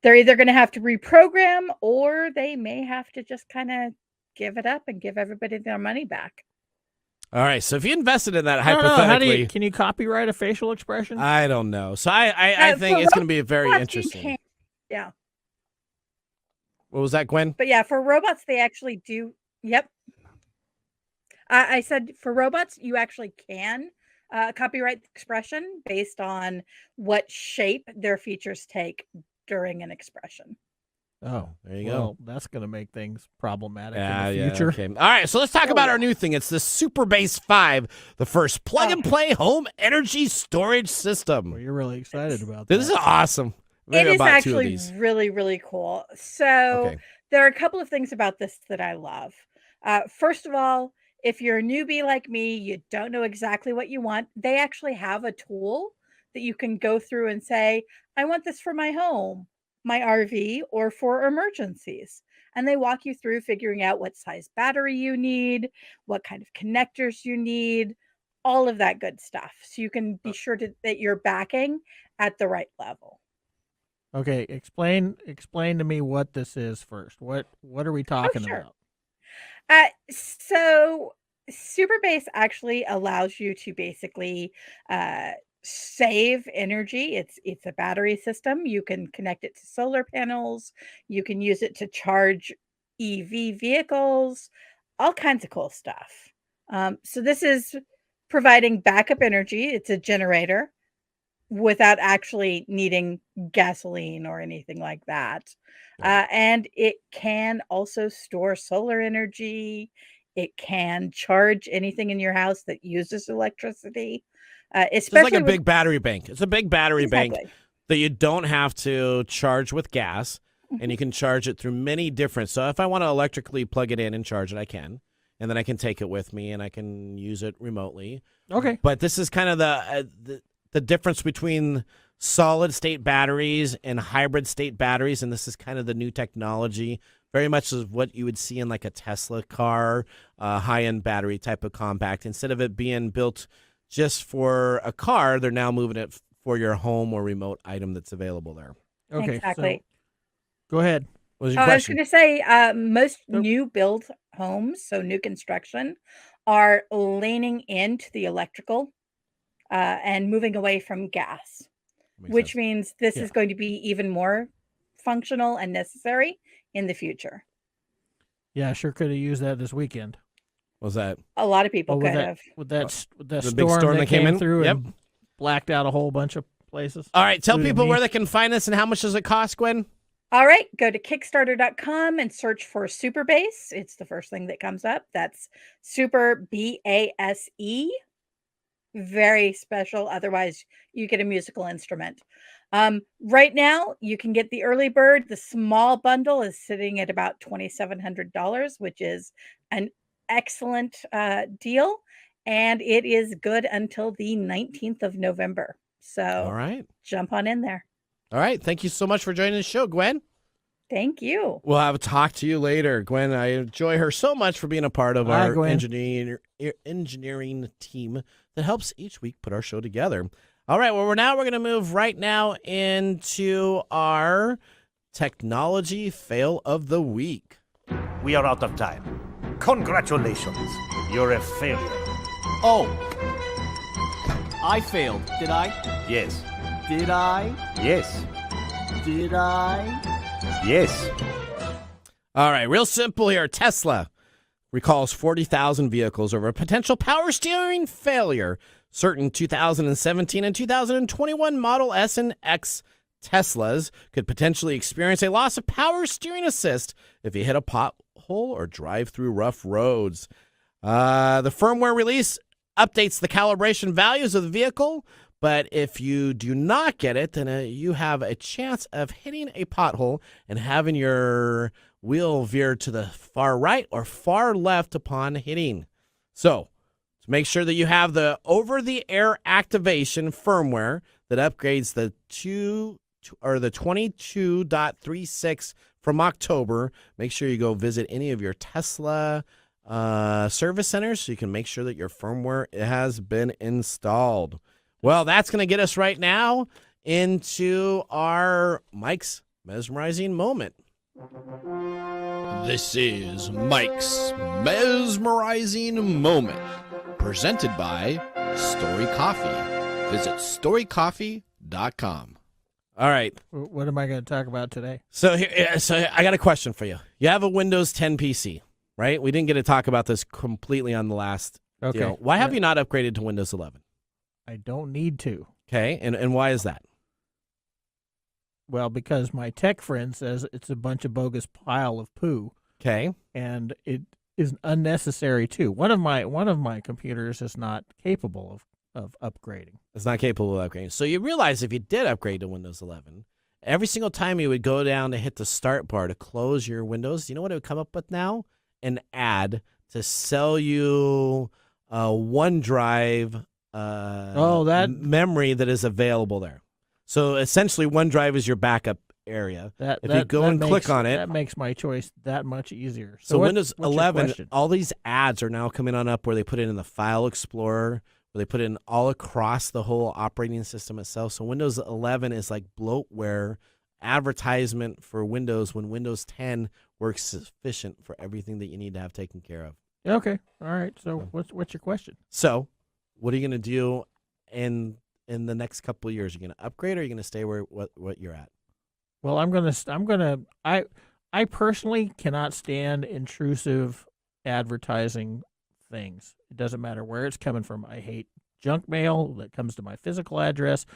they're either going to have to reprogram or they may have to just kind of give it up and give everybody their money back. All right, so if you invested in that hypothetically, can you copyright a facial expression? I don't know. So I think it's going to be very interesting. Yeah. What was that, Gwen? But yeah, for robots, they actually do. Yep. I said for robots, you actually can copyright the expression based on what shape their features take during an expression. Oh, there you go. go. That's going to make things problematic in the future. Okay. All right, so let's talk about our new thing. It's the SuperBase 5, the first plug-and-play home energy storage system. Well, you're really excited about that. This is awesome. It is actually really, really cool. So there are a couple of things about this that I love. First of all, if you're a newbie like me, you don't know exactly what you want, they actually have a tool that you can go through and say, I want this for my home, my RV, or for emergencies. And they walk you through figuring out what size battery you need, what kind of connectors you need, all of that good stuff. So you can be sure that you're backing at the right level. Okay, explain to me what this is first. What are we talking about? So SuperBase actually allows you to basically save energy. It's a battery system. You can connect it to solar panels. You can use it to charge EV vehicles, all kinds of cool stuff. So this is providing backup energy. It's a generator without actually needing gasoline or anything like that. And it can also store solar energy. It can charge anything in your house that uses electricity. Especially it's like a big battery bank. It's a big battery bank that you don't have to charge with gas, and you can charge it through many different. So if I want to electrically plug it in and charge it, I can. And then I can take it with me, and I can use it remotely. Okay. But this is kind of the difference between solid state batteries and hybrid state batteries, and this is kind of the new technology, very much as what you would see in like a Tesla car, high-end battery type of compact. Instead of it being built just for a car. They're now moving it for your home or remote item that's available there. Okay, exactly. So go ahead. What was your I was question? going to say most new build homes, so new construction, are leaning into the electrical and moving away from gas, which means this is going to be even more functional and necessary in the future. Yeah, I sure could have used that this weekend. What was that? A lot of people could have. With that The big storm that came in? through Yep. and blacked out a whole bunch of places. All right, tell including people me. where they can find us and how much does it cost, Gwen? All right, go to Kickstarter.com and search for Super Bass. It's the first thing that comes up. That's Super BASE. Very special. Otherwise, you get a musical instrument. Right now, you can get the early bird. The small bundle is sitting at about $2,700, which is an excellent deal. And it is good until the 19th of November. So All right. jump on in there. All right. Thank you so much for joining the show, Gwen. Thank you. We'll have a talk to you later. Gwen, I enjoy her so much for being a part of Hi, our Gwen. engineering team that helps each week put our show together. All right. Well, we're going to move right now into our technology fail of the week. We are out of time. Congratulations. You're a failure. Oh. I failed, did I? Yes. Did I? Yes. Did I? Yes. All right. Real simple here. Tesla recalls 40,000 vehicles over a potential power steering failure. Certain 2017 and 2021 Model S and X Teslas could potentially experience a loss of power steering assist if you hit a pothole or drive through rough roads. The firmware release updates the calibration values of the vehicle, but if you do not get it, then you have a chance of hitting a pothole and having your wheel veer to the far right or far left upon hitting. So, to make sure that you have the over-the-air activation firmware that upgrades the 22.36 from October, make sure you go visit any of your Tesla service centers so you can make sure that your firmware has been installed. Well, that's going to get us right now into our Mike's Mesmerizing Moment. This is Mike's Mesmerizing Moment, presented by StoriCoffee. Visit StoriCoffee.com. All right. What am I going to talk about today? So I got a question for you. You have a Windows 10 PC, right? We didn't get to talk about this completely on the last deal. Why have you not upgraded to Windows 11? I don't need to. Okay, and why is that? Well, because my tech friend says it's a bunch of bogus pile of poo. Okay. And it is unnecessary too. One of my computers is not capable of upgrading. It's not capable of upgrading. So you realize if you did upgrade to Windows 11, every single time you would go down to hit the start bar to close your Windows, you know what it would come up with now? An ad to sell you OneDrive memory that is available there. So essentially, OneDrive is your backup area. If you go and click on it, that makes my choice that much easier. So Windows 11, all these ads are now coming on up where they put it in the File Explorer, where they put it in all across the whole operating system itself. So Windows 11 is like bloatware advertisement for Windows when Windows 10 works sufficient for everything that you need to have taken care of. Okay. All right. So what's your question? So what are you going to do in the next couple of years? Are you going to upgrade or are you going to stay where what you're at? Well, I personally cannot stand intrusive advertising things. It doesn't matter where it's coming from. I hate junk mail that comes to my physical address.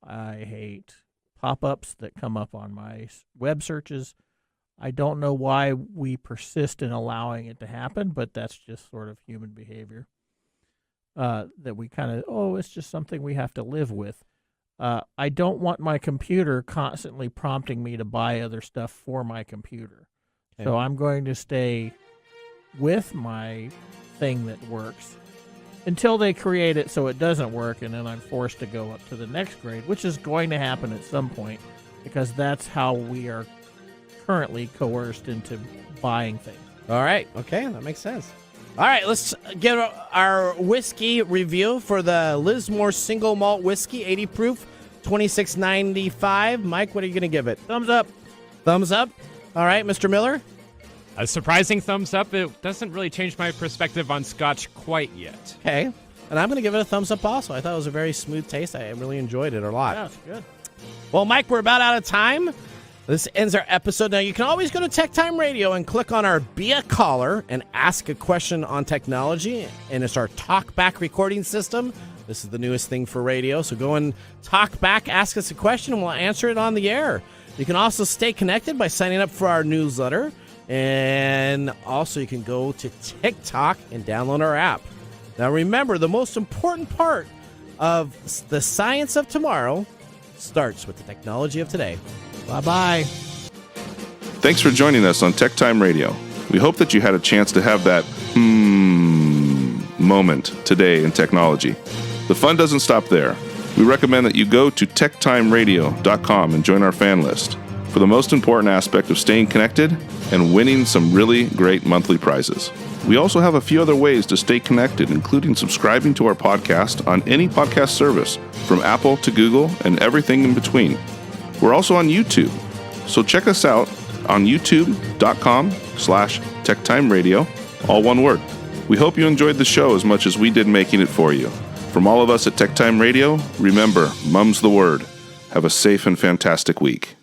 I hate pop-ups that come up on my web searches. I don't know why we persist in allowing it to happen, but that's just sort of human behavior. That we kind of, it's just something we have to live with. I don't want my computer constantly prompting me to buy other stuff for my computer. Okay. So I'm going to stay with my thing that works until they create it so it doesn't work, and then I'm forced to go up to the next grade, which is going to happen at some point because that's how we are currently coerced into buying things. All right. Okay, that makes sense. All right, let's get our whiskey review for the Lismore Single Malt Whiskey, 80 proof, $26.95. Mike, what are you going to give it? Thumbs up. Thumbs up. All right, Mr. Miller? A surprising thumbs up. It doesn't really change my perspective on Scotch quite yet. Okay. And I'm going to give it a thumbs up also. I thought it was a very smooth taste. I really enjoyed it a lot. Yeah, it's good. Well, Mike, we're about out of time. This ends our episode. Now, you can always go to TechTime Radio and click on our Be a Caller and ask a question on technology. And it's our talkback recording system. This is the newest thing for radio. So go and talk back, ask us a question, and we'll answer it on the air. You can also stay connected by signing up for our newsletter. And also you can go to TikTok and download our app. Now, remember, the most important part of the science of tomorrow starts with the technology of today. Bye-bye. Thanks for joining us on TechTime Radio. We hope that you had a chance to have that moment today in technology. The fun doesn't stop there. We recommend that you go to techtimeradio.com and join our fan list for the most important aspect of staying connected and winning some really great monthly prizes. We also have a few other ways to stay connected, including subscribing to our podcast on any podcast service, from Apple to Google and everything in between. We're also on YouTube, so check us out on youtube.com/techtimeradio, all one word. We hope you enjoyed the show as much as we did making it for you. From all of us at TechTime Radio, remember, mum's the word. Have a safe and fantastic week.